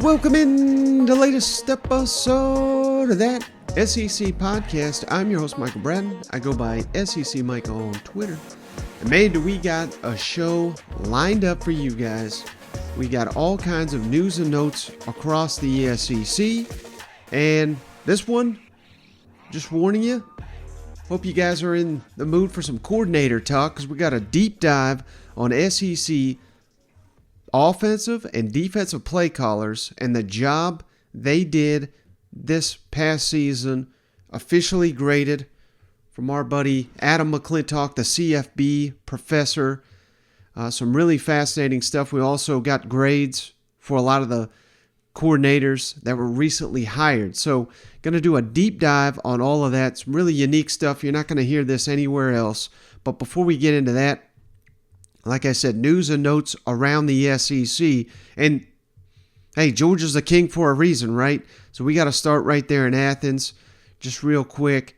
Welcome in the latest episode of that SEC podcast. I'm your host, Michael Bratton. I go by SEC Michael on Twitter. And man, do we got a show lined up for you guys. We got all kinds of news and notes across the SEC. And this one, just warning you, hope you guys are in the mood for some coordinator talk, because we got a deep dive on SEC offensive and defensive play callers and the job they did this past season, officially graded from our buddy Adam McClintock, the CFB professor. Some really fascinating stuff. We also got grades for a lot of the coordinators that were recently hired. So going to do a deep dive on all of that. Some really unique stuff. You're not going to hear this anywhere else. But before we get into that, like I said, news and notes around the SEC. And, hey, Georgia's the king for a reason, right? So we got to start right there in Athens. Just real quick.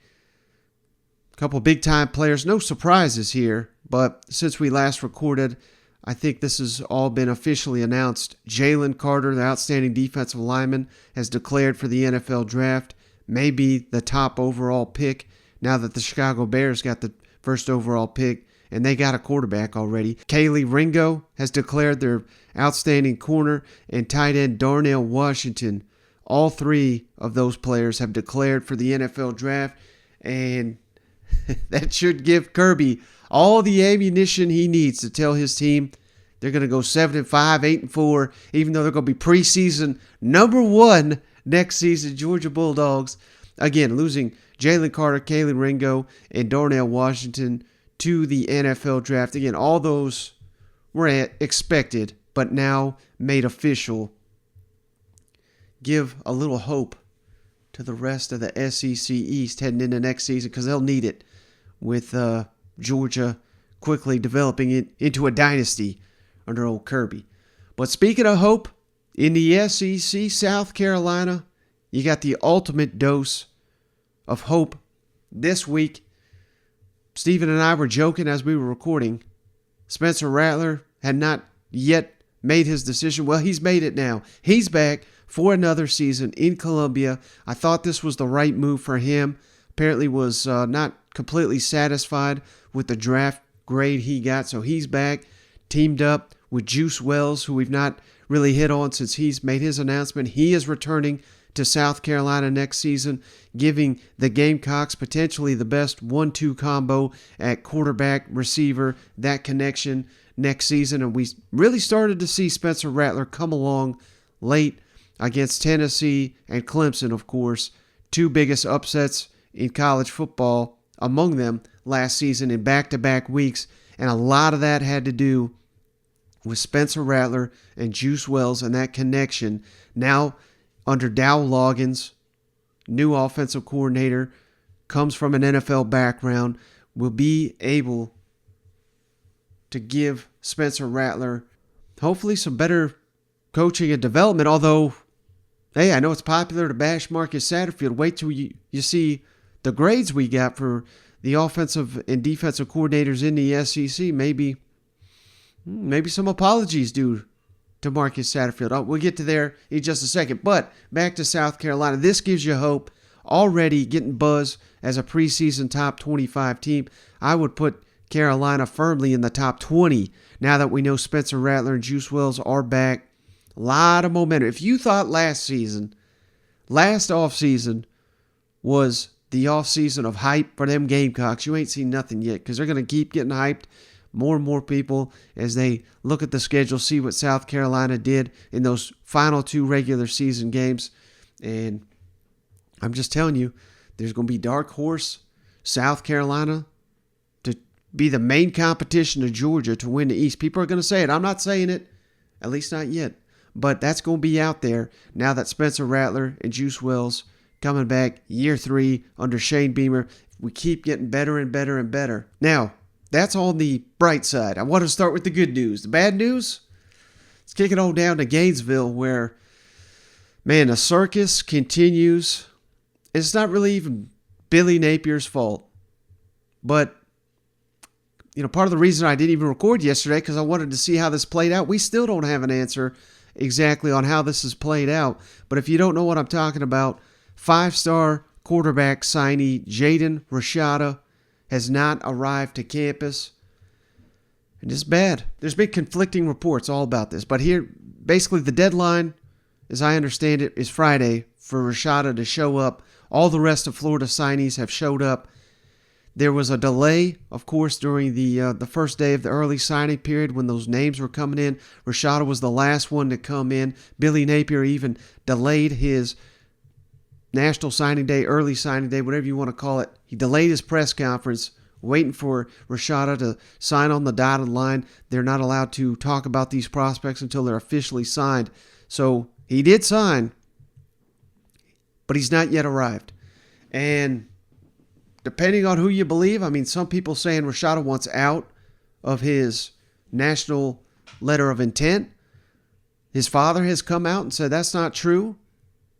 A couple big-time players. No surprises here. But since we last recorded, I think this has all been officially announced. Jalen Carter, the outstanding defensive lineman, has declared for the NFL draft. May be the top overall pick now that the Chicago Bears got the first overall pick. And they got a quarterback already. Kaylee Ringo has declared their outstanding corner, and tight end Darnell Washington. All three of those players have declared for the NFL draft, and that should give Kirby all the ammunition he needs to tell his team they're going to go 7-5, 8-4, even though they're going to be preseason number one next season. Georgia Bulldogs, again, losing Jalen Carter, Kaylee Ringo, and Darnell Washington to the NFL draft. Again, all those were expected, but now made official. Give a little hope to the rest of the SEC East heading into next season, because they'll need it with Georgia quickly developing it into a dynasty under old Kirby. But speaking of hope, in the SEC, South Carolina, you got the ultimate dose of hope this week. Stephen and I were joking as we were recording. Spencer Rattler had not yet made his decision. Well, he's made it now. He's back for another season in Columbia. I thought this was the right move for him. Apparently was not completely satisfied with the draft grade he got, so he's back, teamed up with Juice Wells, who we've not really hit on since he's made his announcement. He is returning to South Carolina next season, giving the Gamecocks potentially the best 1-2 combo at quarterback, receiver, that connection next season. And we really started to see Spencer Rattler come along late against Tennessee and Clemson, of course, two biggest upsets in college football among them last season in back-to-back weeks. And a lot of that had to do with Spencer Rattler and Juice Wells and that connection. Now, under Dow Loggins, new offensive coordinator, comes from an NFL background, will be able to give Spencer Rattler hopefully some better coaching and development. Although, hey, I know it's popular to bash Marcus Satterfield. Wait till you see the grades we got for the offensive and defensive coordinators in the SEC. Maybe some apologies due to Marcus Satterfield. We'll get to there in just a second. But back to South Carolina. This gives you hope. Already getting buzz as a preseason top 25 team. I would put Carolina firmly in the top 20 now that we know Spencer Rattler and Juice Wells are back. A lot of momentum. If you thought last offseason was the offseason of hype for them Gamecocks, you ain't seen nothing yet, because they're going to keep getting hyped. More and more people, as they look at the schedule, see what South Carolina did in those final two regular season games. And I'm just telling you, there's going to be dark horse South Carolina to be the main competition to Georgia to win the East. People are going to say it. I'm not saying it, at least not yet. But that's going to be out there now that Spencer Rattler and Juice Wells coming back year 3 under Shane Beamer. We keep getting better and better and better. Now, that's on the bright side. I want to start with the good news. The bad news? Let's kick it on down to Gainesville, where, man, the circus continues. It's not really even Billy Napier's fault. But, part of the reason I didn't even record yesterday, because I wanted to see how this played out. We still don't have an answer exactly on how this has played out. But if you don't know what I'm talking about, 5-star quarterback signee Jaden Rashada has not arrived to campus. And it's bad. There's been conflicting reports all about this. But here, basically the deadline, as I understand it, is Friday for Rashada to show up. All the rest of Florida signees have showed up. There was a delay, of course, during the first day of the early signing period when those names were coming in. Rashada was the last one to come in. Billy Napier even delayed his National Signing Day, early signing day, whatever you want to call it. He delayed his press conference, waiting for Rashada to sign on the dotted line. They're not allowed to talk about these prospects until they're officially signed. So he did sign, but he's not yet arrived. And depending on who you believe, some people saying Rashada wants out of his national letter of intent. His father has come out and said that's not true,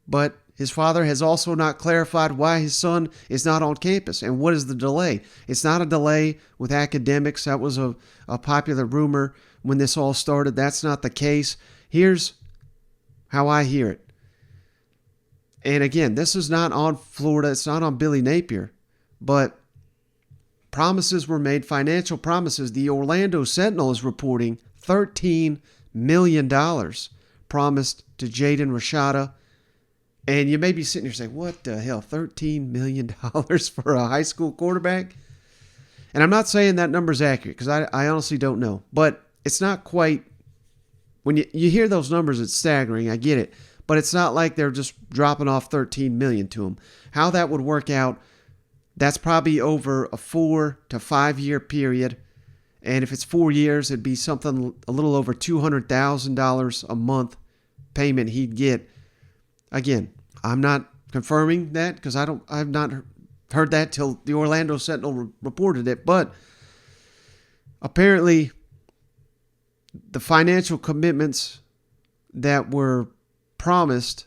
but his father has also not clarified why his son is not on campus and what is the delay. It's not a delay with academics. That was a popular rumor when this all started. That's not the case. Here's how I hear it. And again, this is not on Florida. It's not on Billy Napier. But promises were made, financial promises. The Orlando Sentinel is reporting $13 million promised to Jaden Rashada. And you may be sitting here saying, what the hell, $13 million for a high school quarterback? And I'm not saying that number's accurate because I honestly don't know. But it's not quite, when you hear those numbers, it's staggering. I get it. But it's not like they're just dropping off $13 million to him. How that would work out, that's probably over a 4 to 5 year period. And if it's 4 years, it'd be something a little over $200,000 a month payment he'd get. Again, I'm not confirming that because I've not heard that till the Orlando Sentinel reported it. But apparently, the financial commitments that were promised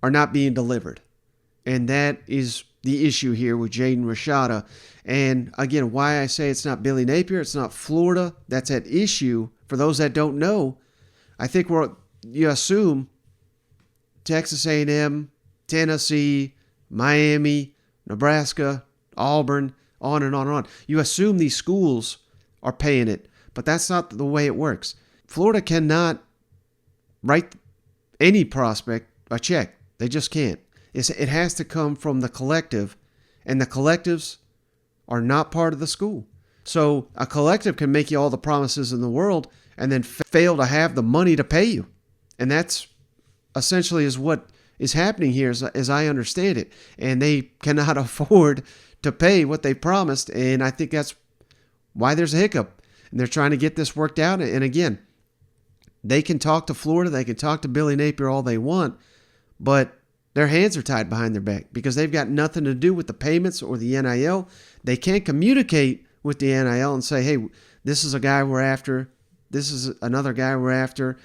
are not being delivered. And that is the issue here with Jaden Rashada. And again, why I say it's not Billy Napier, it's not Florida that's at issue. For those that don't know, I think you assume Texas A&M, Tennessee, Miami, Nebraska, Auburn, on and on and on. You assume these schools are paying it, but that's not the way it works. Florida cannot write any prospect a check. They just can't. It has to come from the collective, and the collectives are not part of the school. So a collective can make you all the promises in the world and then fail to have the money to pay you. And that's essentially is what is happening here as I understand it. And they cannot afford to pay what they promised. And I think that's why there's a hiccup. And they're trying to get this worked out. And again, they can talk to Florida. They can talk to Billy Napier all they want. But their hands are tied behind their back because they've got nothing to do with the payments or the NIL. They can't communicate with the NIL and say, hey, this is a guy we're after. This is another guy we're after.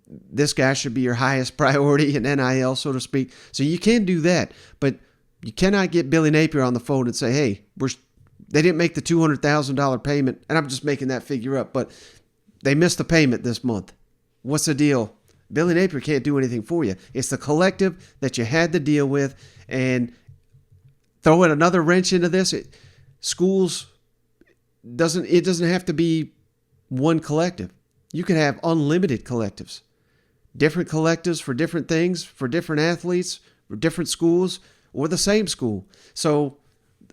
This guy should be your highest priority in NIL, so to speak. So you can do that, but you cannot get Billy Napier on the phone and say, hey, they didn't make the $200,000 payment, and I'm just making that figure up, but they missed the payment this month. What's the deal? Billy Napier can't do anything for you. It's the collective that you had to deal with, and throwing another wrench into this, schools doesn't have to be one collective. You can have unlimited collectives, different collectives for different things, for different athletes, for different schools, or the same school. So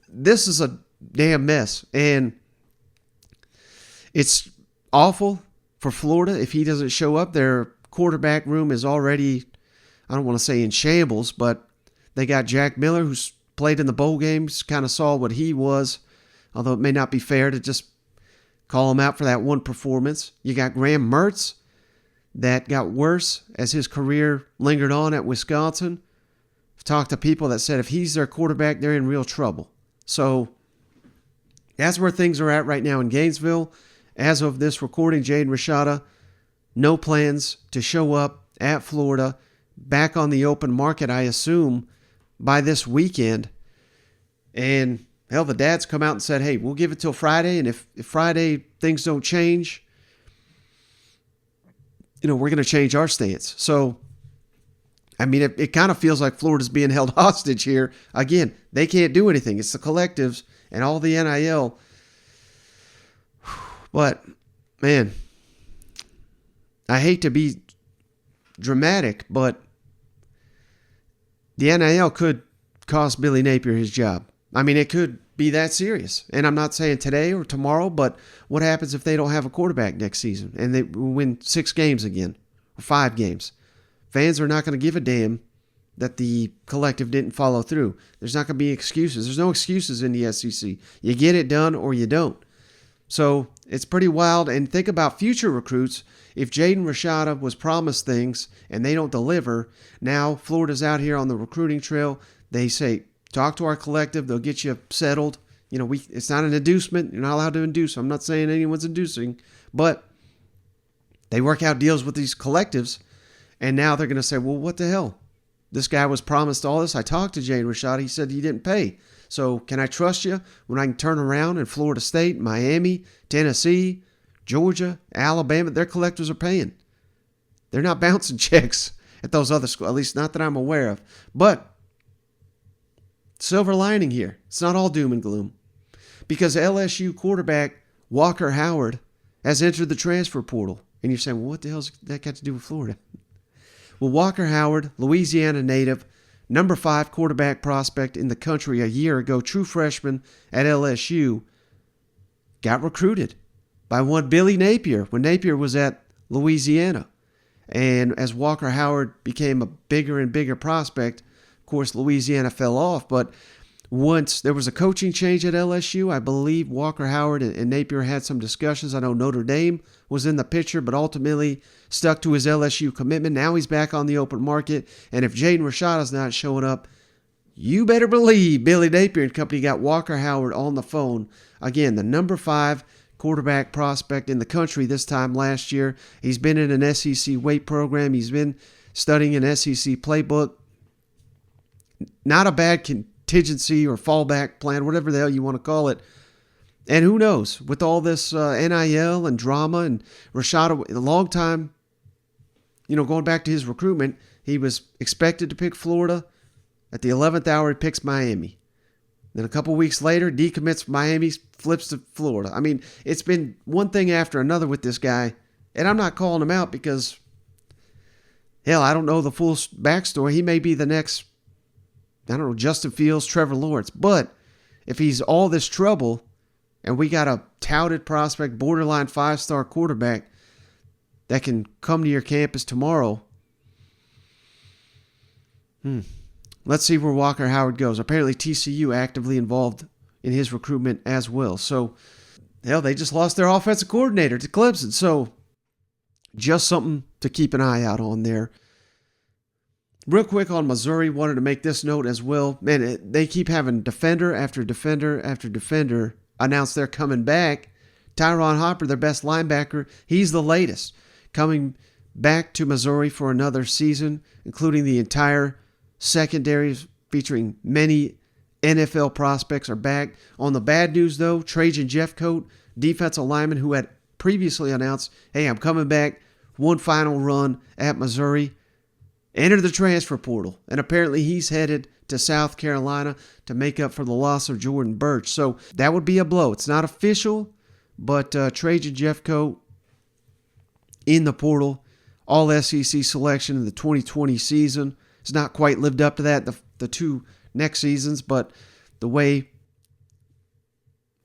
this is a damn mess, and it's awful for Florida if he doesn't show up. Their quarterback room is already, I don't want to say in shambles, but they got Jack Miller, who's played in the bowl games, kind of saw what he was, although it may not be fair to just call him out for that one performance. You got Graham Mertz, that got worse as his career lingered on at Wisconsin. I've talked to people that said if he's their quarterback, they're in real trouble. So that's where things are at right now in Gainesville. As of this recording, Jaden Rashada, no plans to show up at Florida, back on the open market, I assume, by this weekend. And Hell, the dad's come out and said, hey, we'll give it till Friday, and if Friday things don't change, we're going to change our stance. So, I mean, it kind of feels like Florida's being held hostage here. Again, they can't do anything. It's the collectives and all the NIL. But, man, I hate to be dramatic, but the NIL could cost Billy Napier his job. I mean, it could be that serious. And I'm not saying today or tomorrow, but what happens if they don't have a quarterback next season and they win 6 games again or 5 games? Fans are not going to give a damn that the collective didn't follow through. There's not going to be excuses. There's no excuses in the SEC. You get it done or you don't. So it's pretty wild. And think about future recruits. If Jaden Rashada was promised things and they don't deliver, now Florida's out here on the recruiting trail. They say, talk to our collective. They'll get you settled. It's not an inducement. You're not allowed to induce. I'm not saying anyone's inducing, but they work out deals with these collectives. And now they're going to say, well, what the hell? This guy was promised all this. I talked to Jaden Rashada. He said he didn't pay. So can I trust you when I can turn around in Florida State, Miami, Tennessee, Georgia, Alabama? Their collectives are paying. They're not bouncing checks at those other schools, at least not that I'm aware of. But silver lining here. It's not all doom and gloom. Because LSU quarterback Walker Howard has entered the transfer portal. And you're saying, well, what the hell's that got to do with Florida? Well, Walker Howard, Louisiana native, number 5 quarterback prospect in the country a year ago, true freshman at LSU, got recruited by one Billy Napier when Napier was at Louisiana. And as Walker Howard became a bigger and bigger prospect, of course, Louisiana fell off. But once there was a coaching change at LSU, I believe Walker Howard and Napier had some discussions. I know Notre Dame was in the picture, but ultimately stuck to his LSU commitment. Now he's back on the open market. And if Jaden Rashada's not showing up, you better believe Billy Napier and company got Walker Howard on the phone. Again, the number 5 quarterback prospect in the country this time last year. He's been in an SEC weight program. He's been studying an SEC playbook. Not a bad contingency or fallback plan, whatever the hell you want to call it. And who knows, with all this NIL and drama and Rashada, a long time, going back to his recruitment, he was expected to pick Florida. At the 11th hour, he picks Miami. Then a couple weeks later, decommits Miami, flips to Florida. I mean, it's been one thing after another with this guy. And I'm not calling him out because, hell, I don't know the full backstory. He may be the next, Justin Fields, Trevor Lawrence. But if he's all this trouble and we got a touted prospect, borderline 5-star quarterback that can come to your campus tomorrow, let's see where Walker Howard goes. Apparently TCU actively involved in his recruitment as well. So, hell, they just lost their offensive coordinator to Clemson. So, just something to keep an eye out on there. Real quick on Missouri, wanted to make this note as well. Man, they keep having defender after defender after defender announce they're coming back. Tyron Hopper, their best linebacker, he's the latest. Coming back to Missouri for another season, including the entire secondary featuring many NFL prospects are back. On the bad news, though, Trajan Jeffcoat, defensive lineman who had previously announced, hey, I'm coming back, one final run at Missouri, entered the transfer portal. And apparently he's headed to South Carolina to make up for the loss of Jordan Burch. So that would be a blow. It's not official, but Trajan Jeffcoat in the portal, all SEC selection in the 2020 season. It's not quite lived up to that the 2 next seasons, but the way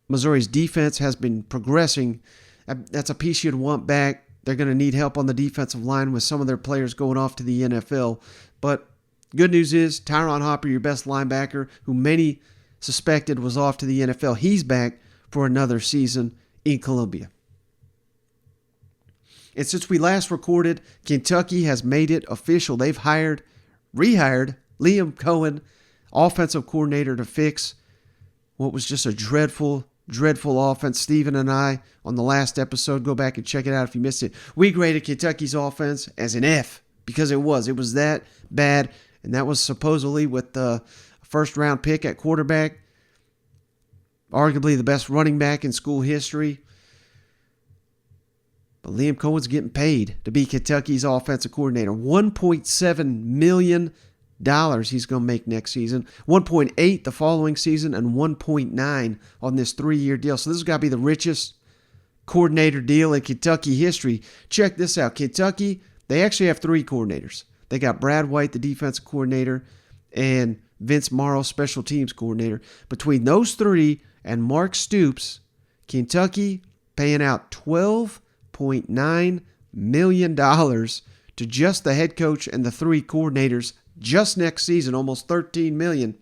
Missouri's defense has been progressing, that's a piece you'd want back. They're going to need help on the defensive line with some of their players going off to the NFL. But good news is Tyron Hopper, your best linebacker, who many suspected was off to the NFL, he's back for another season in Columbia. And since we last recorded, Kentucky has made it official. They've rehired Liam Coen, offensive coordinator, to fix what was just a dreadful offense. Steven and I, on the last episode, go back and check it out if you missed it, we graded Kentucky's offense as an F because it was that bad, and that was supposedly with the first-round pick at quarterback. arguably the best running back in school history. But Liam Coen's getting paid to be Kentucky's offensive coordinator. $1.7 million he's going to make next season. $1.8 the following season and $1.9 on this 3-year deal. So this has got to be the richest coordinator deal in Kentucky history. Check this out. Kentucky, they actually have 3 coordinators. They got Brad White, the defensive coordinator, and Vince Morrow, special teams coordinator. Between those 3 and Mark Stoops, Kentucky paying out $12.9 million to just the head coach and the 3 coordinators just next season, almost $13 million.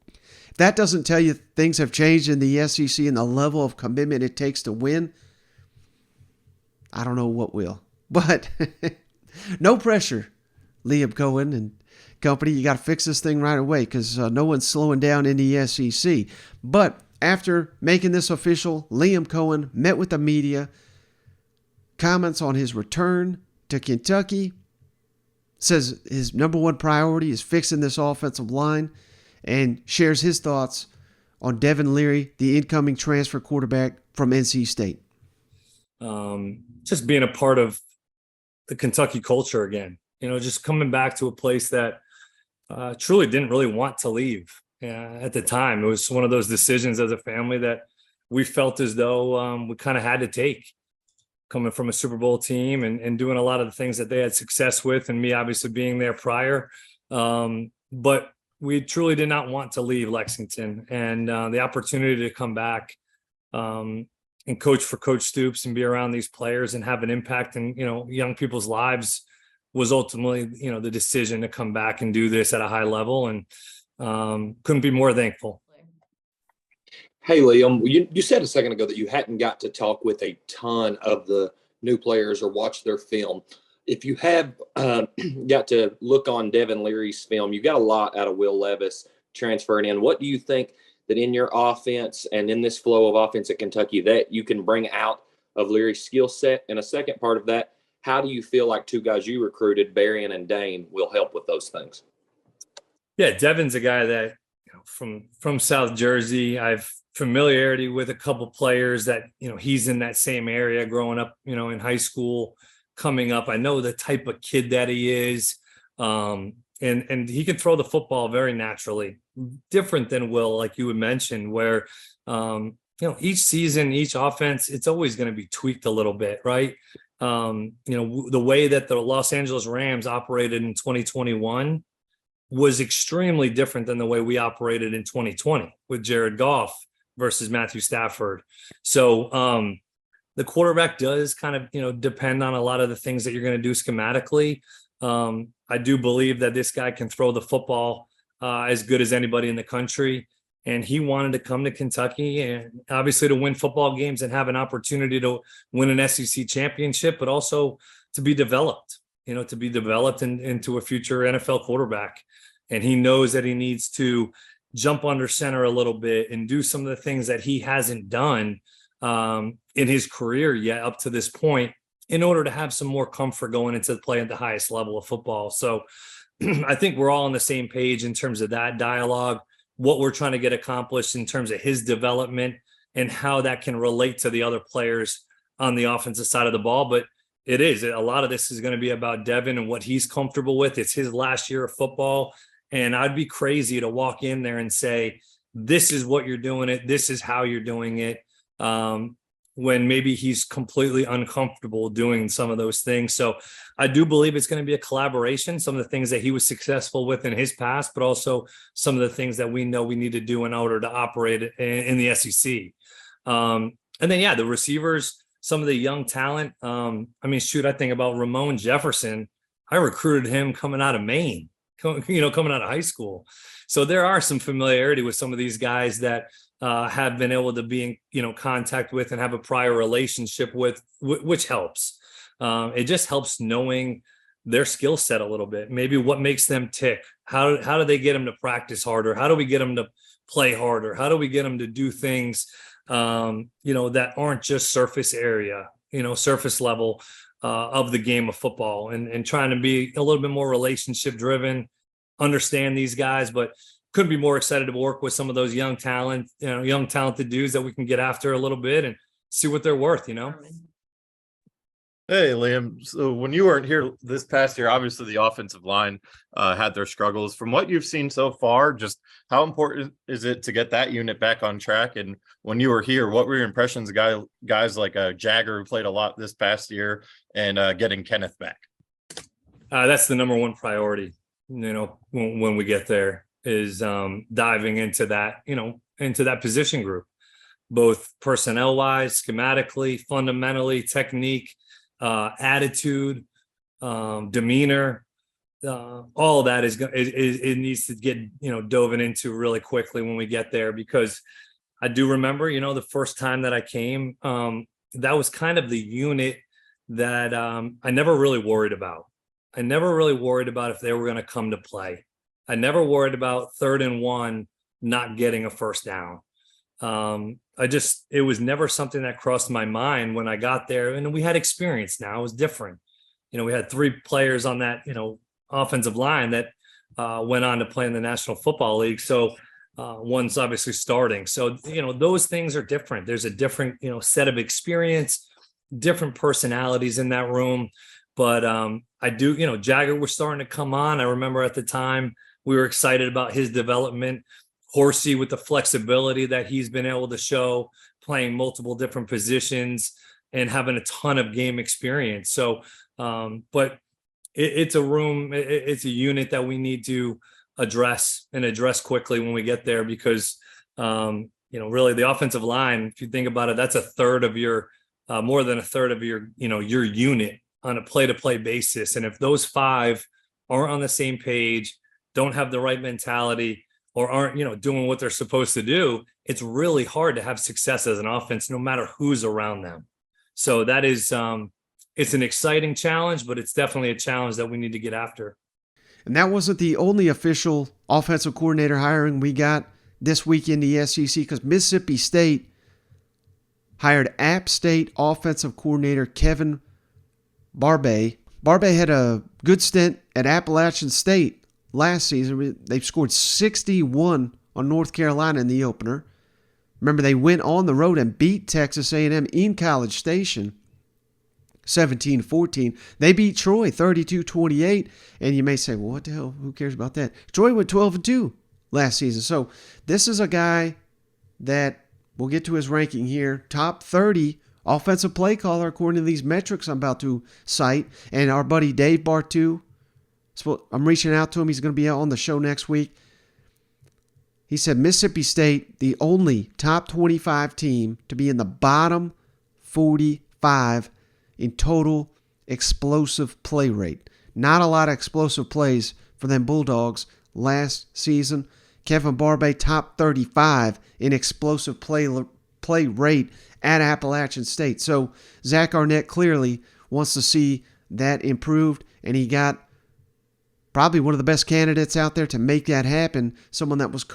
If that doesn't tell you things have changed in the SEC and the level of commitment it takes to win, I don't know what will. But no pressure, Liam Coen and company. You got to fix this thing right away because no one's slowing down in the SEC. But after making this official, Liam Coen met with the media, comments on his return to Kentucky, says his number one priority is fixing this offensive line, and shares his thoughts on Devin Leary, the incoming transfer quarterback from NC State. Just being a part of the Kentucky culture again, just coming back to a place that truly didn't really want to leave at the time. It was one of those decisions as a family that we felt as though we kind of had to take, coming from a Super Bowl team and doing a lot of the things that they had success with, and me obviously being there prior. But we truly did not want to leave Lexington, and the opportunity to come back and coach for Coach Stoops and be around these players and have an impact in, young people's lives was ultimately, the decision to come back and do this at a high level, and couldn't be more thankful. Hey, Liam, you said a second ago that you hadn't got to talk with a ton of the new players or watch their film. If you have got to look on Devin Leary's film, you got a lot out of Will Levis transferring in. What do you think that in your offense and in this flow of offense at Kentucky that you can bring out of Leary's skill set? And a second part of that, how do you feel like 2 guys you recruited, Berrien and Dane, will help with those things? Yeah, Devin's a guy that, from South Jersey, I've familiarity with a couple players that, he's in that same area growing up, in high school, coming up. I know the type of kid that he is. And he can throw the football very naturally, different than Will, like you had mentioned, where, each season, each offense, it's always going to be tweaked a little bit, right? The way that the Los Angeles Rams operated in 2021 was extremely different than the way we operated in 2020 with Jared Goff versus Matthew Stafford. So the quarterback does kind of, depend on a lot of the things that you're going to do schematically. I do believe that this guy can throw the football as good as anybody in the country. And he wanted to come to Kentucky and obviously to win football games and have an opportunity to win an SEC championship, but also to be developed, into a future NFL quarterback. And he knows that he needs to jump under center a little bit and do some of the things that he hasn't done in his career yet up to this point, in order to have some more comfort going into play at the highest level of football. So I think we're all on the same page in terms of that dialogue, what we're trying to get accomplished in terms of his development and how that can relate to the other players on the offensive side of the ball. But a lot of this is going to be about Devin and what he's comfortable with. It's his last year of football. And I'd be crazy to walk in there and say, this is what you're doing it. This is how you're doing it. When maybe he's completely uncomfortable doing some of those things. So I do believe it's going to be a collaboration, some of the things that he was successful with in his past, but also some of the things that we know we need to do in order to operate in the SEC. And then, the receivers, some of the young talent. I think about Ramon Jefferson. I recruited him coming out of Maine, coming out of high school. So there are some familiarity with some of these guys that have been able to be in contact with and have a prior relationship with, which helps. It just helps knowing their skill set a little bit, maybe what makes them tick. How do they get them to practice harder? How do we get them to play harder? How do we get them to do things, that aren't just surface area, surface level of the game of football, and trying to be a little bit more relationship driven, understand these guys. But couldn't be more excited to work with some of those young talented dudes that we can get after a little bit and see what they're worth, Hey, Liam. So when you weren't here this past year, obviously the offensive line had their struggles. From what you've seen so far, just how important is it to get that unit back on track? And when you were here, what were your impressions of guys like Jagger, who played a lot this past year, and getting Kenneth back? That's the number one priority, when we get there, is diving into that position group, both personnel wise, schematically, fundamentally, technique, attitude, demeanor, all of that it needs to get dove into really quickly when we get there, because I do remember the first time that I came, that was kind of the unit that I never really worried about. I never really worried about if they were going to come to play. I never worried about 3rd and 1 not getting a first down. It was never something that crossed my mind when I got there. And we had experience now. It was different. We had 3 players on that, offensive line that went on to play in the National Football League. So one's obviously starting. So, those things are different. There's a different, set of experience, different personalities in that room. But I do, Jagger was starting to come on. I remember at the time we were excited about his development. Horsey, with the flexibility that he's been able to show, playing multiple different positions and having a ton of game experience. So, but it's a room, it's a unit that we need to address quickly when we get there, because, really the offensive line, if you think about it, that's a third of your, more than a third of your, your unit on a play-to-play basis. And if those 5 aren't on the same page, don't have the right mentality, or aren't, doing what they're supposed to do, it's really hard to have success as an offense, no matter who's around them. So that is, it's an exciting challenge, but it's definitely a challenge that we need to get after. And that wasn't the only official offensive coordinator hiring we got this week in the SEC, because Mississippi State hired App State offensive coordinator Kevin Barbay. Barbay had a good stint at Appalachian State last season. They've scored 61 on North Carolina in the opener. Remember, they went on the road and beat Texas A&M in College Station 17-14. They beat Troy 32-28. And you may say, well, what the hell? Who cares about that? Troy went 12-2 last season. So this is a guy that, we'll get to his ranking here, top 30 offensive play caller according to these metrics I'm about to cite. And our buddy Dave Bartu, I'm reaching out to him. He's going to be out on the show next week. He said Mississippi State, the only top 25 team to be in the bottom 45 in total explosive play rate. Not a lot of explosive plays for them Bulldogs last season. Kevin Barbay, top 35 in explosive play rate at Appalachian State. So Zach Arnett clearly wants to see that improved, and he got probably one of the best candidates out there to make that happen, someone that was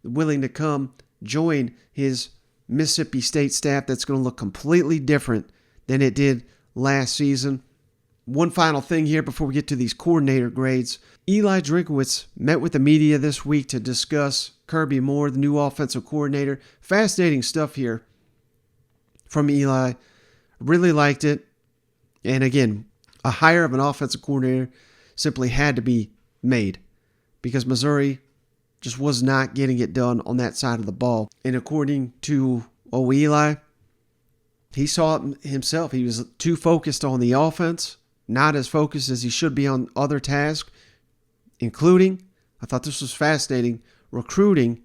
willing to come join his Mississippi State staff that's going to look completely different than it did last season. One final thing here before we get to these coordinator grades. Eli Drinkwitz met with the media this week to discuss Kirby Moore, the new offensive coordinator. Fascinating stuff here from Eli. Really liked it. And again, a hire of an offensive coordinator simply had to be made because Missouri just was not getting it done on that side of the ball. And according to Eli, he saw it himself. He was too focused on the offense, not as focused as he should be on other tasks, including, I thought this was fascinating, recruiting,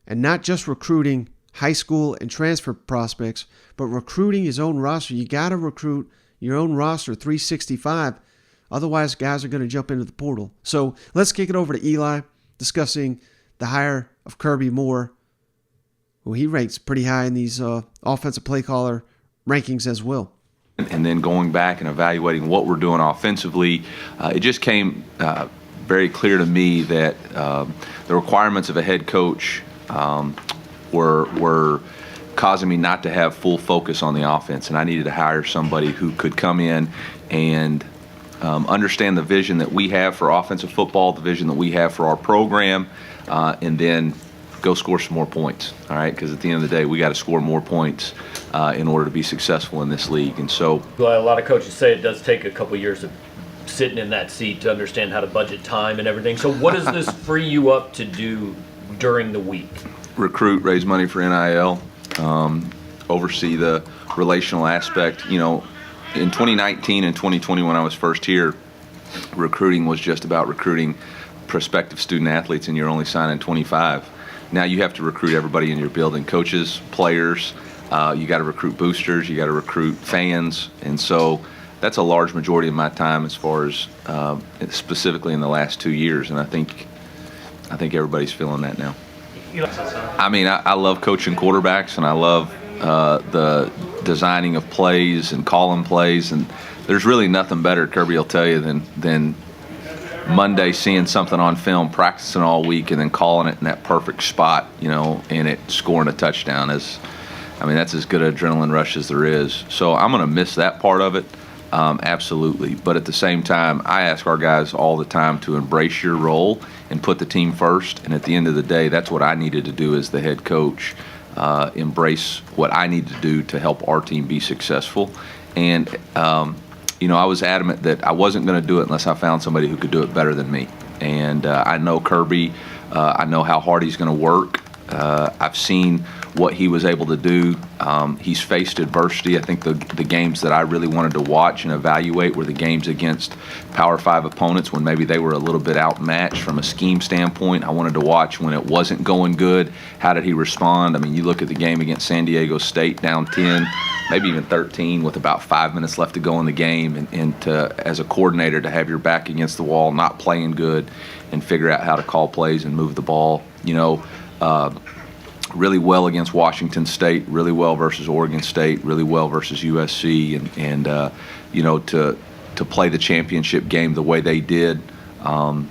and not just recruiting high school and transfer prospects, but recruiting his own roster. You got to recruit your own roster 365. Otherwise, guys are going to jump into the portal. So let's kick it over to Eli, discussing the hire of Kirby Moore, who he ranks pretty high in these offensive play caller rankings as well. And then going back and evaluating what we're doing offensively, it just came very clear to me that the requirements of a head coach were causing me not to have full focus on the offense, and I needed to hire somebody who could come in and understand the vision that we have for offensive football, the vision that we have for our program, and then go score some more points, all right? Because at the end of the day, we got to score more points in order to be successful in this league. And so, well, a lot of coaches say it does take a couple years of sitting in that seat to understand how to budget time and everything. So what does this free you up to do during the week? Recruit, raise money for NIL, oversee the relational aspect. You know, in 2019 and 2020, when I was first here, recruiting was just about recruiting prospective student athletes, and you're only signing 25. Now you have to recruit everybody in your building, coaches, players. You got to recruit boosters. You got to recruit fans, and so that's a large majority of my time as far as specifically in the last 2 years. And I think everybody's feeling that now. I mean, I love coaching quarterbacks, and I love the designing of plays and calling plays. And there's really nothing better, Kirby will tell you, than Monday seeing something on film, practicing all week, and then calling it in that perfect spot, you know, and it scoring a touchdown. That's as good an adrenaline rush as there is. So I'm going to miss that part of it, absolutely. But at the same time, I ask our guys all the time to embrace your role and put the team first. And at the end of the day, that's what I needed to do as the head coach, embrace what I need to do to help our team be successful. And I was adamant that I wasn't going to do it unless I found somebody who could do it better than me. And I know Kirby. I know how hard he's going to work. I've seen what he was able to do. He's faced adversity. I think the games that I really wanted to watch and evaluate were the games against Power 5 opponents when maybe they were a little bit outmatched from a scheme standpoint. I wanted to watch when it wasn't going good. How did he respond? I mean, you look at the game against San Diego State, down 10, maybe even 13 with about 5 minutes left to go in the game, and to, as a coordinator, to have your back against the wall, not playing good, and figure out how to call plays and move the ball. Really well against Washington State, really well versus Oregon State, really well versus USC, and to play the championship game the way they did, from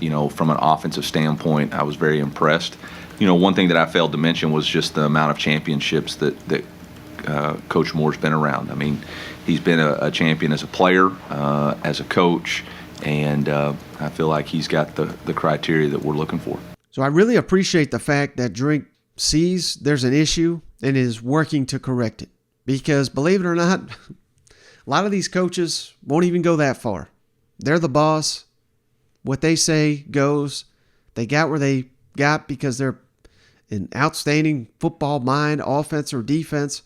an offensive standpoint, I was very impressed. One thing that I failed to mention was just the amount of championships that Coach Moore's been around. I mean, he's been a champion as a player, as a coach, and I feel like he's got the criteria that we're looking for. So I really appreciate the fact that Drink sees there's an issue and is working to correct it. Because believe it or not, a lot of these coaches won't even go that far. They're the boss. What they say goes. They got where they got because they're an outstanding football mind, offense or defense,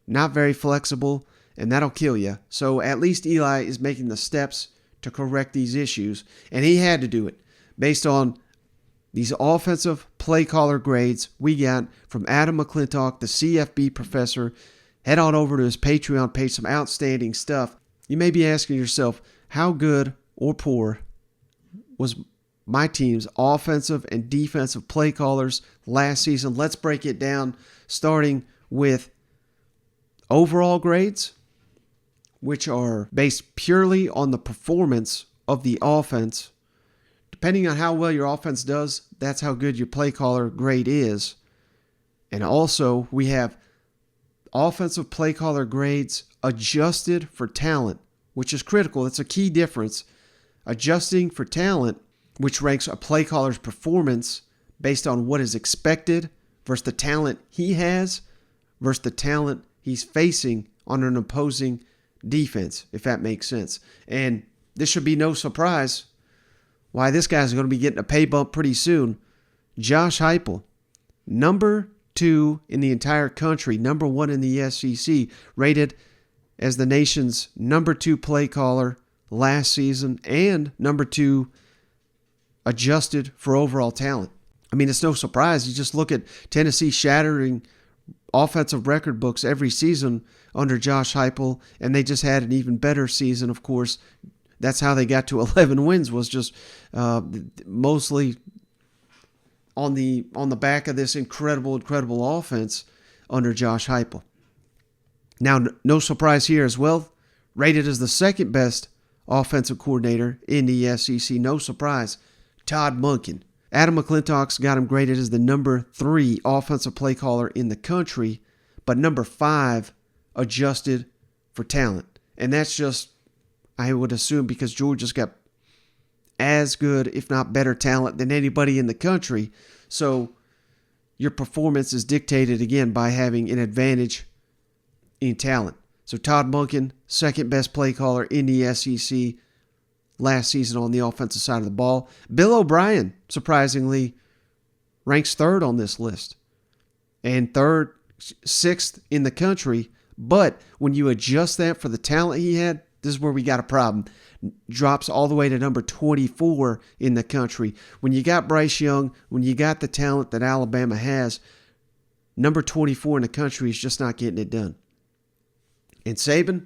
not very flexible, and that'll kill you. So at least Eli is making the steps to correct these issues, and he had to do it based on these offensive play caller grades we got from Adam McClintock, the CFB professor. Head on over to his Patreon page, some outstanding stuff. You may be asking yourself, how good or poor was my team's offensive and defensive play callers last season? Let's break it down, starting with overall grades, which are based purely on the performance of the offense. Depending on how well your offense does, that's how good your play caller grade is. And also, we have offensive play caller grades adjusted for talent, which is critical. It's a key difference. Adjusting for talent, which ranks a play caller's performance based on what is expected versus the talent he has versus the talent he's facing on an opposing defense, if that makes sense. And this should be no surprise why this guy's going to be getting a pay bump pretty soon. Josh Heupel, number 2 in the entire country, number 1 in the SEC, rated as the nation's number 2 play caller last season and number 2 adjusted for overall talent. I mean, it's no surprise. You just look at Tennessee shattering offensive record books every season under Josh Heupel, and they just had an even better season, of course. That's how they got to 11 wins, was just mostly on the back of this incredible offense under Josh Heupel. Now, no surprise here as well. Rated as the second best offensive coordinator in the SEC. No surprise. Todd Monken. Adam McClintock's got him graded as the number 3 offensive play caller in the country, but number 5 adjusted for talent. And that's just, I would assume, because Georgia's got as good, if not better talent than anybody in the country. So your performance is dictated, again, by having an advantage in talent. So Todd Monken, second best play caller in the SEC last season on the offensive side of the ball. Bill O'Brien, surprisingly, ranks third on this list. And sixth in the country. But when you adjust that for the talent he had, this is where we got a problem. Drops all the way to number 24 in the country. When you got Bryce Young, when you got the talent that Alabama has, number 24 in the country is just not getting it done. And Saban,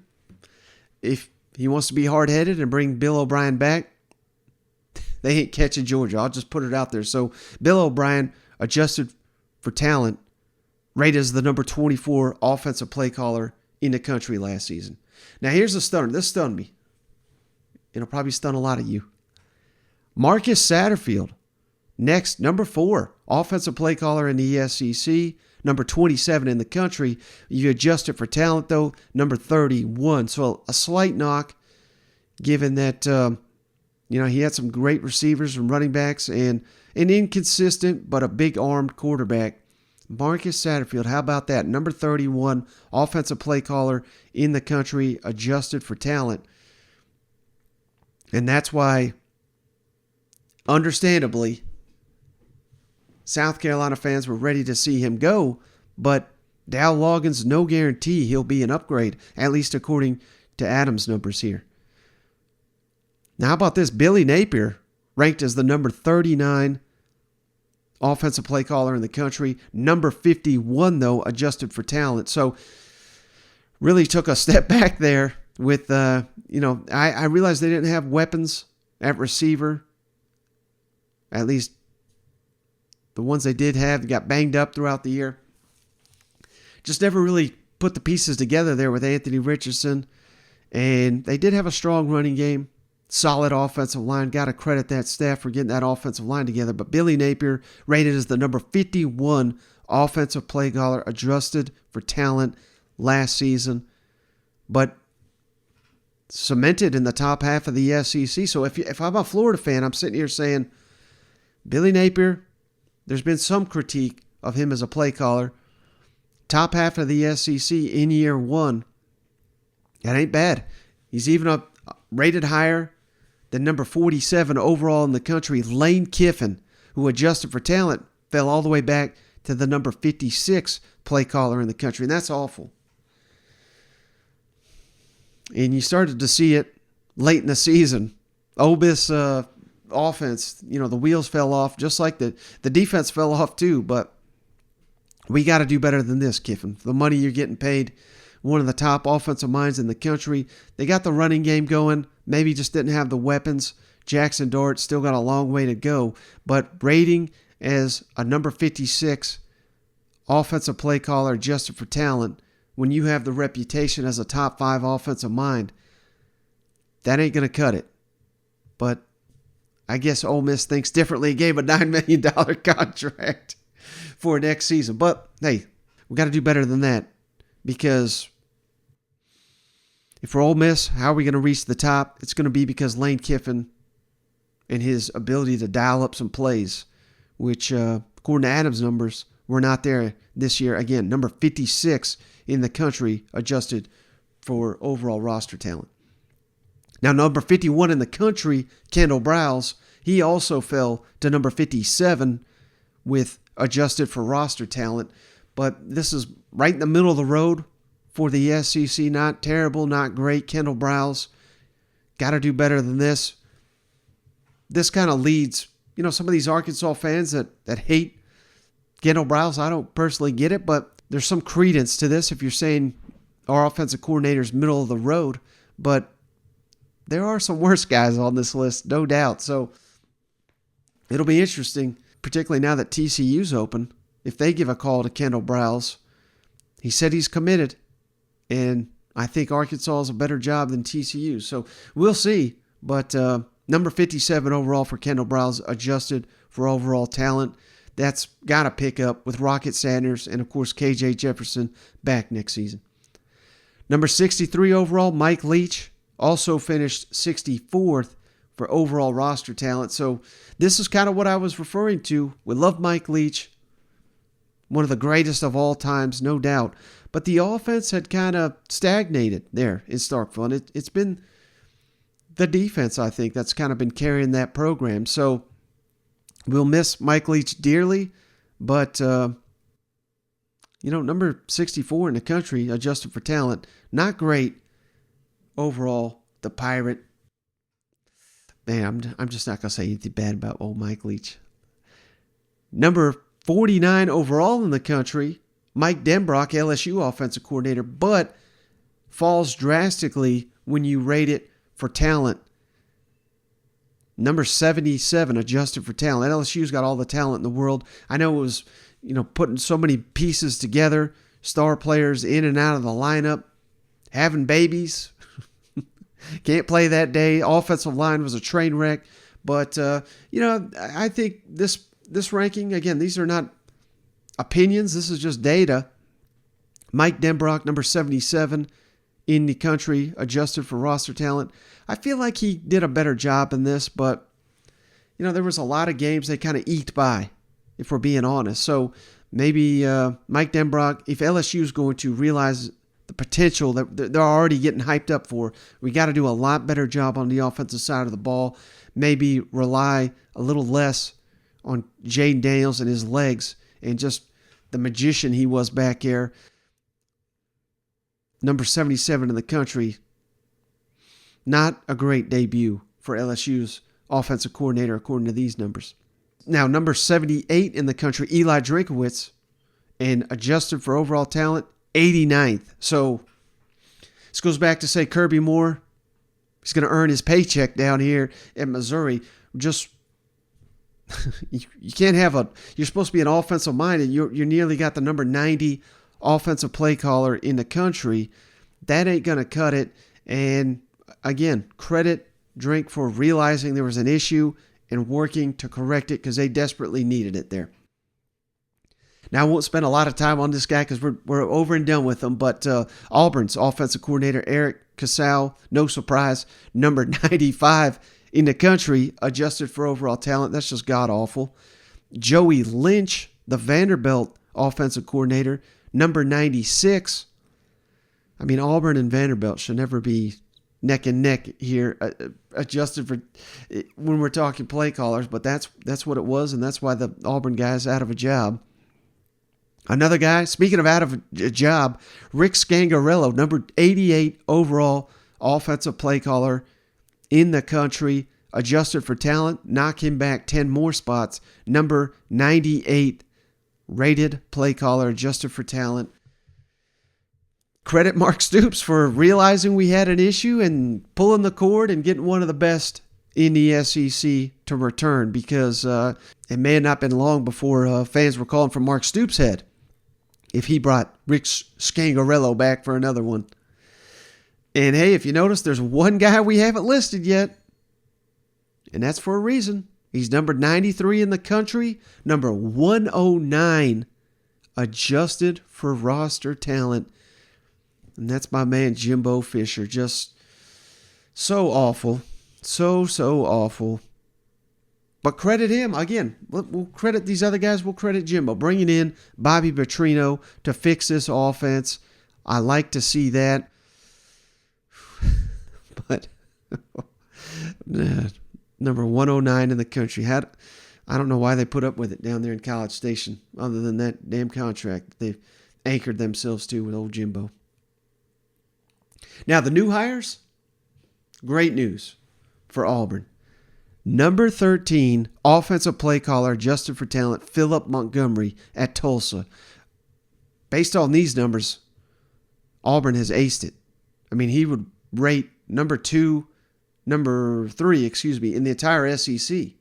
if he wants to be hard-headed and bring Bill O'Brien back, they ain't catching Georgia. I'll just put it out there. So Bill O'Brien, adjusted for talent, rated as the number 24 offensive play caller in the country last season. Now here's the stunner. This stunned me. It'll probably stun a lot of you. Marcus Satterfield, next, number 4 offensive play caller in the SEC, number 27 in the country. You adjust it for talent, though, number 31. So a slight knock, given that he had some great receivers and running backs and an inconsistent but a big armed quarterback. Marcus Satterfield, how about that? Number 31 offensive play caller in the country, adjusted for talent. And that's why, understandably, South Carolina fans were ready to see him go, but Dow Loggins, no guarantee he'll be an upgrade, at least according to Adams' numbers here. Now, how about this? Billy Napier, ranked as the number 39 offensive play caller in the country. Number 51, though, adjusted for talent. So, really took a step back there with, I realized they didn't have weapons at receiver. At least the ones they did have got banged up throughout the year. Just never really put the pieces together there with Anthony Richardson. And they did have a strong running game. Solid offensive line. Got to credit that staff for getting that offensive line together. But Billy Napier, rated as the number 51 offensive play caller, adjusted for talent last season, but cemented in the top half of the SEC. So if I'm a Florida fan, I'm sitting here saying, Billy Napier, there's been some critique of him as a play caller. Top half of the SEC in year one. That ain't bad. He's even rated higher than number 47 overall in the country. Lane Kiffin, who adjusted for talent, fell all the way back to the number 56 play caller in the country. And that's awful. And you started to see it late in the season. Ole Miss offense, the wheels fell off, just like the defense fell off too. But we got to do better than this, Kiffin. The money you're getting paid, one of the top offensive minds in the country. They got the running game going. Maybe just didn't have the weapons. Jackson Dart still got a long way to go. But rating as a number 56 offensive play caller adjusted for talent, when you have the reputation as a top 5 offensive mind, that ain't going to cut it. But I guess Ole Miss thinks differently. Gave a $9 million contract for next season. But, hey, we got to do better than that. Because if we're Ole Miss, how are we going to reach the top? It's going to be because Lane Kiffin and his ability to dial up some plays, which, according to Adams' numbers, were not there this year. Again, number 56 in the country, adjusted for overall roster talent. Now, number 51 in the country, Kendall Browse, he also fell to number 57 with adjusted for roster talent. But this is right in the middle of the road for the SEC. Not terrible, not great. Kendall Browse, got to do better than this. This kind of leads, some of these Arkansas fans that hate Kendall Browse. I don't personally get it, but there's some credence to this if you're saying our offensive coordinator's middle of the road. But there are some worse guys on this list, no doubt. So it'll be interesting, particularly now that TCU's open, if they give a call to Kendall Browse. He said he's committed, and I think Arkansas is a better job than TCU. So we'll see. But number 57 overall for Kendall Browse, adjusted for overall talent. That's got to pick up with Rocket Sanders and, of course, KJ Jefferson back next season. Number 63 overall, Mike Leach, also finished 64th for overall roster talent. So this is kind of what I was referring to. We love Mike Leach, one of the greatest of all times, no doubt. But the offense had kind of stagnated there in Starkville. It's been the defense, I think, that's kind of been carrying that program. So we'll miss Mike Leach dearly, but, number 64 in the country, adjusted for talent, not great overall, the Pirate. Man, I'm just not going to say anything bad about old Mike Leach. Number 49 overall in the country, Mike Denbrock, LSU offensive coordinator, but falls drastically when you rate it for talent. Number 77, adjusted for talent. LSU's got all the talent in the world. I know it was, putting so many pieces together, star players in and out of the lineup, having babies. Can't play that day. Offensive line was a train wreck. But, I think this ranking, again, these are not opinions. This is just data. Mike Denbrock, number 77 in the country, adjusted for roster talent. I feel like he did a better job in this, but, there was a lot of games they kind of eked by, if we're being honest. So maybe Mike Denbrock, if LSU's going to realize the potential that they're already getting hyped up for, we got to do a lot better job on the offensive side of the ball. Maybe rely a little less on Jaden Daniels and his legs and just the magician he was back there. Number 77 in the country. Not a great debut for LSU's offensive coordinator, according to these numbers. Now, number 78 in the country, Eli Drinkwitz, and adjusted for overall talent, 89th. So this goes back to say Kirby Moore, he's going to earn his paycheck down here in Missouri. Just you can't have you're supposed to be an offensive mind, and you nearly got the number 90 offensive play caller in the country. That ain't going to cut it. And again, credit Drink for realizing there was an issue and working to correct it because they desperately needed it there. Now, I won't spend a lot of time on this guy because we're over and done with him, but Auburn's offensive coordinator, Eric Casal, no surprise, number 95 in the country, adjusted for overall talent. That's just god-awful. Joey Lynch, the Vanderbilt offensive coordinator, number 96. I mean, Auburn and Vanderbilt should never be neck and neck here, adjusted for when we're talking play callers, but that's what it was, and that's why the Auburn guy's out of a job. Another guy, speaking of out of a job, Rick Scangarello, number 88 overall offensive play caller in the country, adjusted for talent, knock him back 10 more spots, number 98 rated play caller, adjusted for talent. Credit Mark Stoops for realizing we had an issue and pulling the cord and getting one of the best in the SEC to return, because it may have not been long before fans were calling for Mark Stoops' head if he brought Rick Scangarello back for another one. And hey, if you notice, there's one guy we haven't listed yet, and that's for a reason. He's number 93 in the country, number 109 adjusted for roster talent. And that's my man, Jimbo Fisher. Just so awful. So awful. But credit him. Again, we'll credit these other guys. We'll credit Jimbo. Bringing in Bobby Petrino to fix this offense. I like to see that. But number 109 in the country. I don't know why they put up with it down there in College Station, other than that damn contract that they've anchored themselves to with old Jimbo. Now, the new hires, great news for Auburn. Number 13, offensive play caller, adjusted for talent, Philip Montgomery at Tulsa. Based on these numbers, Auburn has aced it. I mean, he would rate number 3, in the entire SEC. Of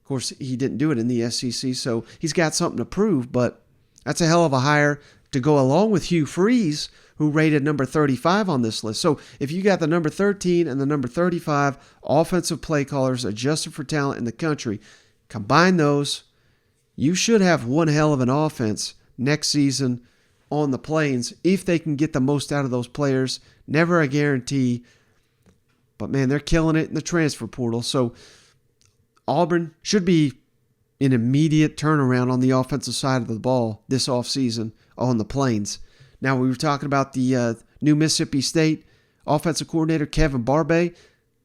course, he didn't do it in the SEC, so he's got something to prove, but that's a hell of a hire to go along with Hugh Freeze, who rated number 35 on this list. So if you got the number 13 and the number 35 offensive play callers adjusted for talent in the country, combine those, you should have one hell of an offense next season on the Plains if they can get the most out of those players. Never a guarantee. But, man, they're killing it in the transfer portal. So Auburn should be an immediate turnaround on the offensive side of the ball this offseason on the Plains. Now, we were talking about the new Mississippi State offensive coordinator, Kevin Barbay,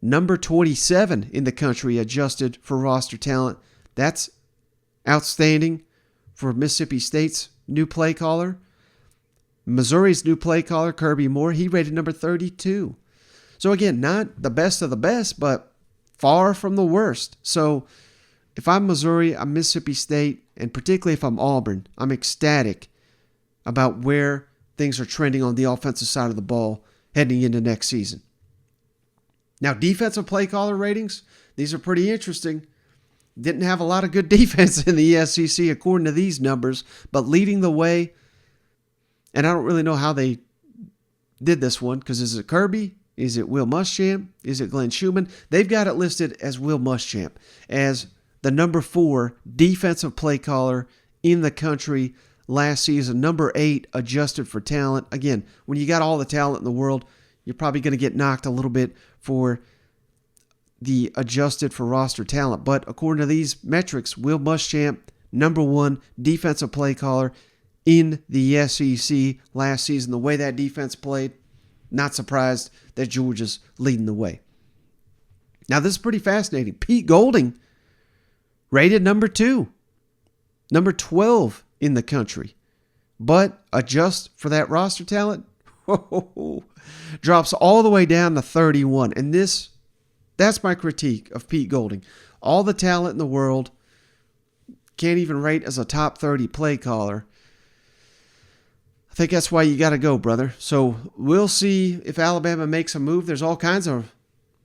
number 27 in the country, adjusted for roster talent. That's outstanding for Mississippi State's new play caller. Missouri's new play caller, Kirby Moore, he rated number 32. So again, not the best of the best, but far from the worst. So if I'm Missouri, I'm Mississippi State, and particularly if I'm Auburn, I'm ecstatic about where things are trending on the offensive side of the ball heading into next season. Now, defensive play caller ratings, these are pretty interesting. Didn't have a lot of good defense in the SEC according to these numbers, but leading the way, and I don't really know how they did this one, because is it Kirby? Is it Will Muschamp? Is it Glenn Schumann? They've got it listed as Will Muschamp, as the number 4 defensive play caller in the country last season. Number 8 adjusted for talent. Again, when you got all the talent in the world, you're probably going to get knocked a little bit for the adjusted for roster talent. But according to these metrics, Will Muschamp, number 1 defensive play caller in the SEC last season. The way that defense played, not surprised that Georgia's leading the way. Now, this is pretty fascinating. Pete Golding rated number 2, number 12 in the country. But adjust for that roster talent, drops all the way down to 31. And that's my critique of Pete Golding. All the talent in the world, can't even rate as a top 30 play caller. I think that's why you got to go, brother. So we'll see if Alabama makes a move. There's all kinds of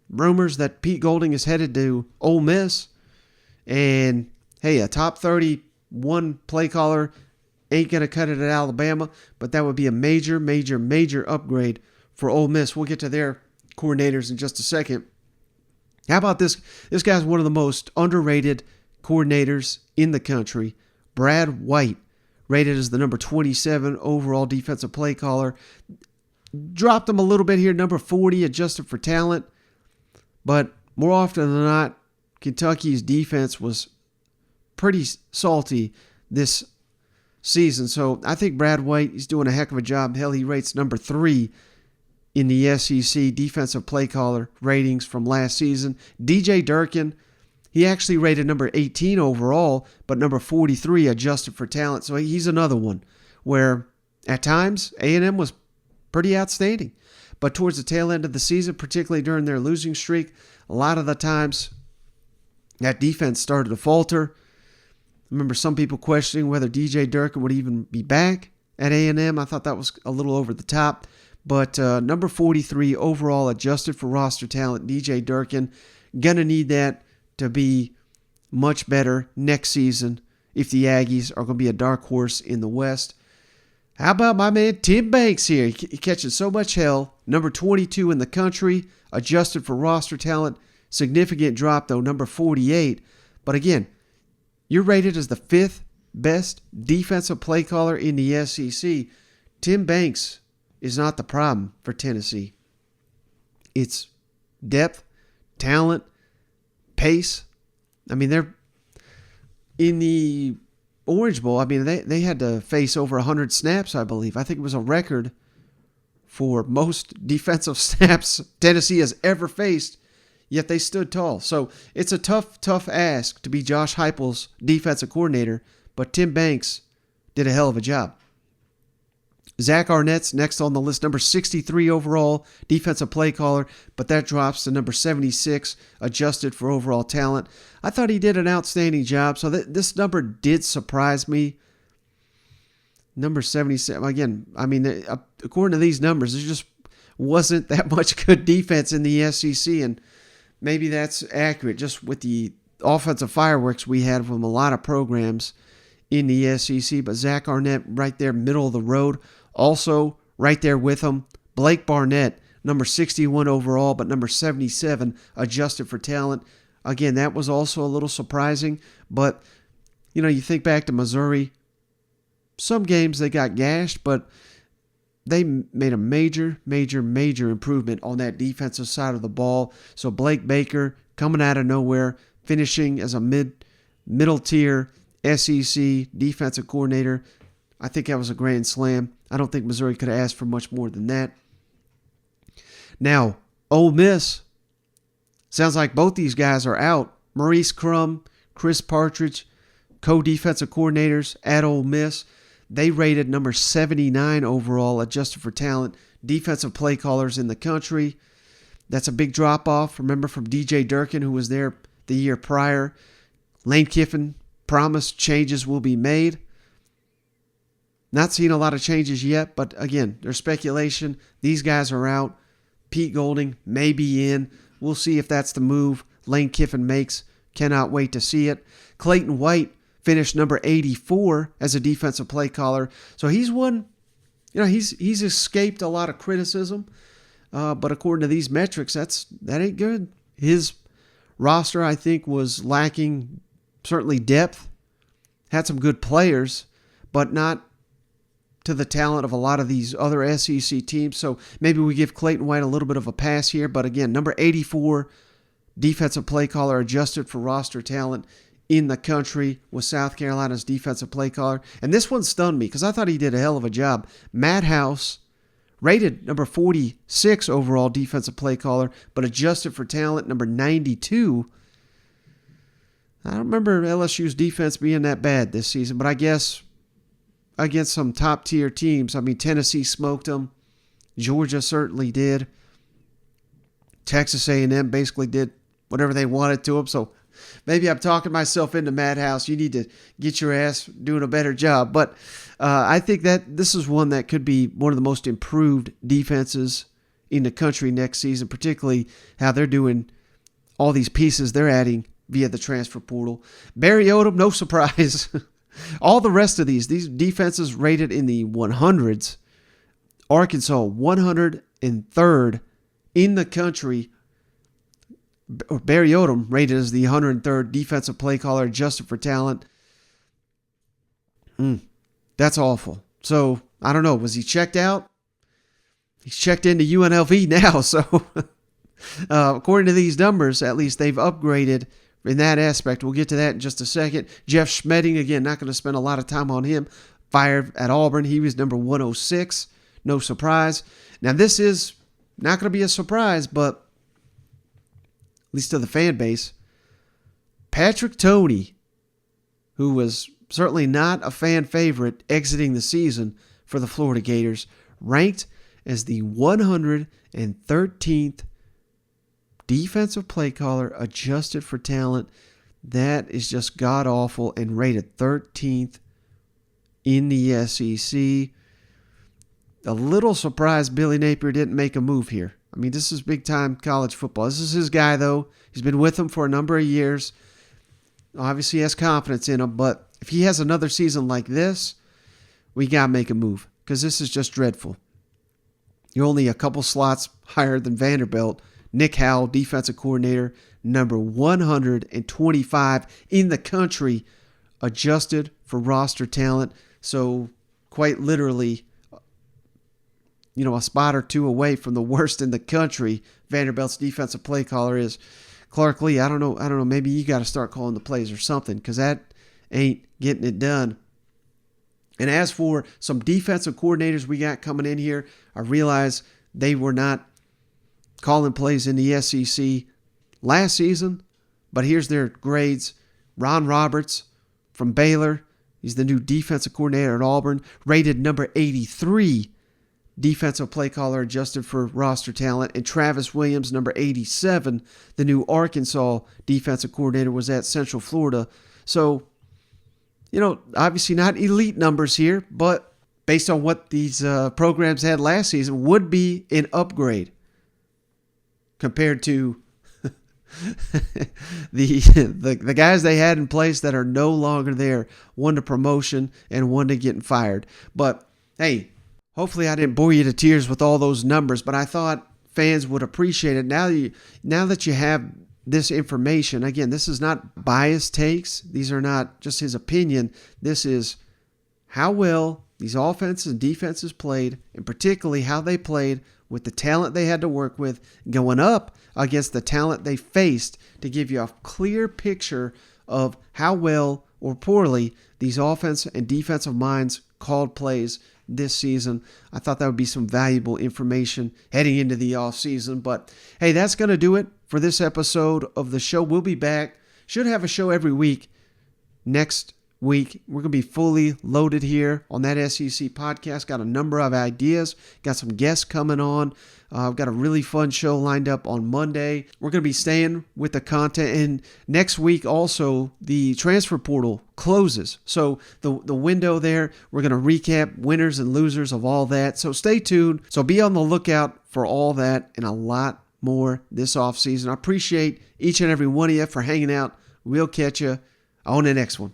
rumors that Pete Golding is headed to Ole Miss. And, hey, a top 31 play caller ain't going to cut it at Alabama, but that would be a major, major, major upgrade for Ole Miss. We'll get to their coordinators in just a second. How about this? This guy's one of the most underrated coordinators in the country. Brad White, rated as the number 27 overall defensive play caller. Dropped him a little bit here, number 40, adjusted for talent. But more often than not, Kentucky's defense was pretty salty this season. So I think Brad White is doing a heck of a job. Hell, he rates number 3 in the SEC defensive play caller ratings from last season. DJ Durkin, he actually rated number 18 overall, but number 43 adjusted for talent. So he's another one where at times A&M was pretty outstanding. But towards the tail end of the season, particularly during their losing streak, a lot of the times that defense started to falter. I remember some people questioning whether DJ Durkin would even be back at A&M. I thought that was a little over the top. But number 43 overall adjusted for roster talent, DJ Durkin, going to need that to be much better next season if the Aggies are going to be a dark horse in the West. How about my man Tim Banks here? He catches so much hell. Number 22 in the country, adjusted for roster talent. Significant drop, though, number 48. But again, you're rated as the 5th best defensive play caller in the SEC. Tim Banks is not the problem for Tennessee. It's depth, talent, pace. I mean, they're in the Orange Bowl. I mean, they had to face over 100 snaps, I believe. I think it was a record for most defensive snaps Tennessee has ever faced, yet they stood tall. So it's a tough ask to be Josh Heupel's defensive coordinator, but Tim Banks did a hell of a job. Zach Arnett's next on the list, number 63 overall defensive play caller, but that drops to number 76, adjusted for overall talent. I thought he did an outstanding job, so this number did surprise me. Number 77, again, I mean, according to these numbers, there just wasn't that much good defense in the SEC, and maybe that's accurate just with the offensive fireworks we had from a lot of programs in the SEC, but Zach Arnett right there, middle of the road. Also, right there with him, Blake Barnett, number 61 overall, but number 77 adjusted for talent. Again, that was also a little surprising, but, you know, you think back to Missouri, some games they got gashed, but they made a major improvement on that defensive side of the ball. So Blake Baker coming out of nowhere, finishing as a middle tier SEC defensive coordinator. I think that was a grand slam. I don't think Missouri could have asked for much more than that. Now, Ole Miss, sounds like both these guys are out. Maurice Crum, Chris Partridge, co-defensive coordinators at Ole Miss. They rated number 79 overall, adjusted for talent, defensive play callers in the country. That's a big drop-off. Remember, from DJ Durkin, who was there the year prior. Lane Kiffin promised changes will be made. Not seeing a lot of changes yet, but again, there's speculation. These guys are out. Pete Golding may be in. We'll see if that's the move Lane Kiffin makes. Cannot wait to see it. Clayton White finished number 84 as a defensive play caller. So he's one, he's escaped a lot of criticism. But according to these metrics, that ain't good. His roster, I think, was lacking certainly depth. Had some good players, but not to the talent of a lot of these other SEC teams. So maybe we give Clayton White a little bit of a pass here. But again, number 84 defensive play caller, adjusted for roster talent in the country, was South Carolina's defensive play caller. And this one stunned me because I thought he did a hell of a job. Matt House, rated number 46 overall defensive play caller, but adjusted for talent, number 92. I don't remember LSU's defense being that bad this season, but I guess against some top-tier teams. I mean, Tennessee smoked them. Georgia certainly did. Texas A&M basically did whatever they wanted to them. So maybe I'm talking myself into Matt House. You need to get your ass doing a better job. But I think that this is one that could be one of the most improved defenses in the country next season, particularly how they're doing all these pieces they're adding via the transfer portal. Barry Odom, no surprise. All the rest of these defenses rated in the 100s. Arkansas, 103rd in the country. Barry Odom rated as the 103rd defensive play caller, adjusted for talent. That's awful. So, I don't know. Was he checked out? He's checked into UNLV now. So, according to these numbers, at least they've upgraded in that aspect. We'll get to that in just a second. Jeff Schmedding, again, not going to spend a lot of time on him. Fired at Auburn. He was number 106. No surprise. Now, this is not going to be a surprise, but at least to the fan base, Patrick Toney, who was certainly not a fan favorite exiting the season for the Florida Gators, ranked as the 113th defensive play caller, adjusted for talent. That is just god-awful, and rated 13th in the SEC. A little surprised Billy Napier didn't make a move here. I mean, this is big-time college football. This is his guy, though. He's been with him for a number of years. Obviously, he has confidence in him, but if he has another season like this, we got to make a move, because this is just dreadful. You're only a couple slots higher than Vanderbilt. Nick Howell, defensive coordinator, number 125 in the country, adjusted for roster talent. So, quite literally, a spot or two away from the worst in the country. Vanderbilt's defensive play caller is Clark Lee. I don't know. Maybe you got to start calling the plays or something, because that ain't getting it done. And as for some defensive coordinators we got coming in here, I realize they were not calling plays in the SEC last season, but here's their grades. Ron Roberts from Baylor. He's the new defensive coordinator at Auburn. Rated number 83 defensive play caller, adjusted for roster talent. And Travis Williams, number 87, the new Arkansas defensive coordinator, was at Central Florida. So, obviously not elite numbers here, but based on what these programs had last season, would be an upgrade compared to the guys they had in place that are no longer there. One to promotion and one to getting fired. But, hey, hopefully I didn't bore you to tears with all those numbers, but I thought fans would appreciate it. Now that you have this information, again, this is not biased takes. These are not just his opinion. This is how well these offenses and defenses played, and particularly how they played with the talent they had to work with, going up against the talent they faced, to give you a clear picture of how well or poorly these offensive and defensive minds called plays this season. I thought that would be some valuable information heading into the offseason. But hey, that's going to do it for this episode of the show. We'll be back. Should have a show every week. Next week, we're going to be fully loaded here on that SEC podcast. Got a number of ideas. Got some guests coming on. I've got a really fun show lined up on Monday. We're going to be staying with the content. And next week also, the transfer portal closes. So the window there, we're going to recap winners and losers of all that. So stay tuned. So be on the lookout for all that and a lot more this offseason. I appreciate each and every one of you for hanging out. We'll catch you on the next one.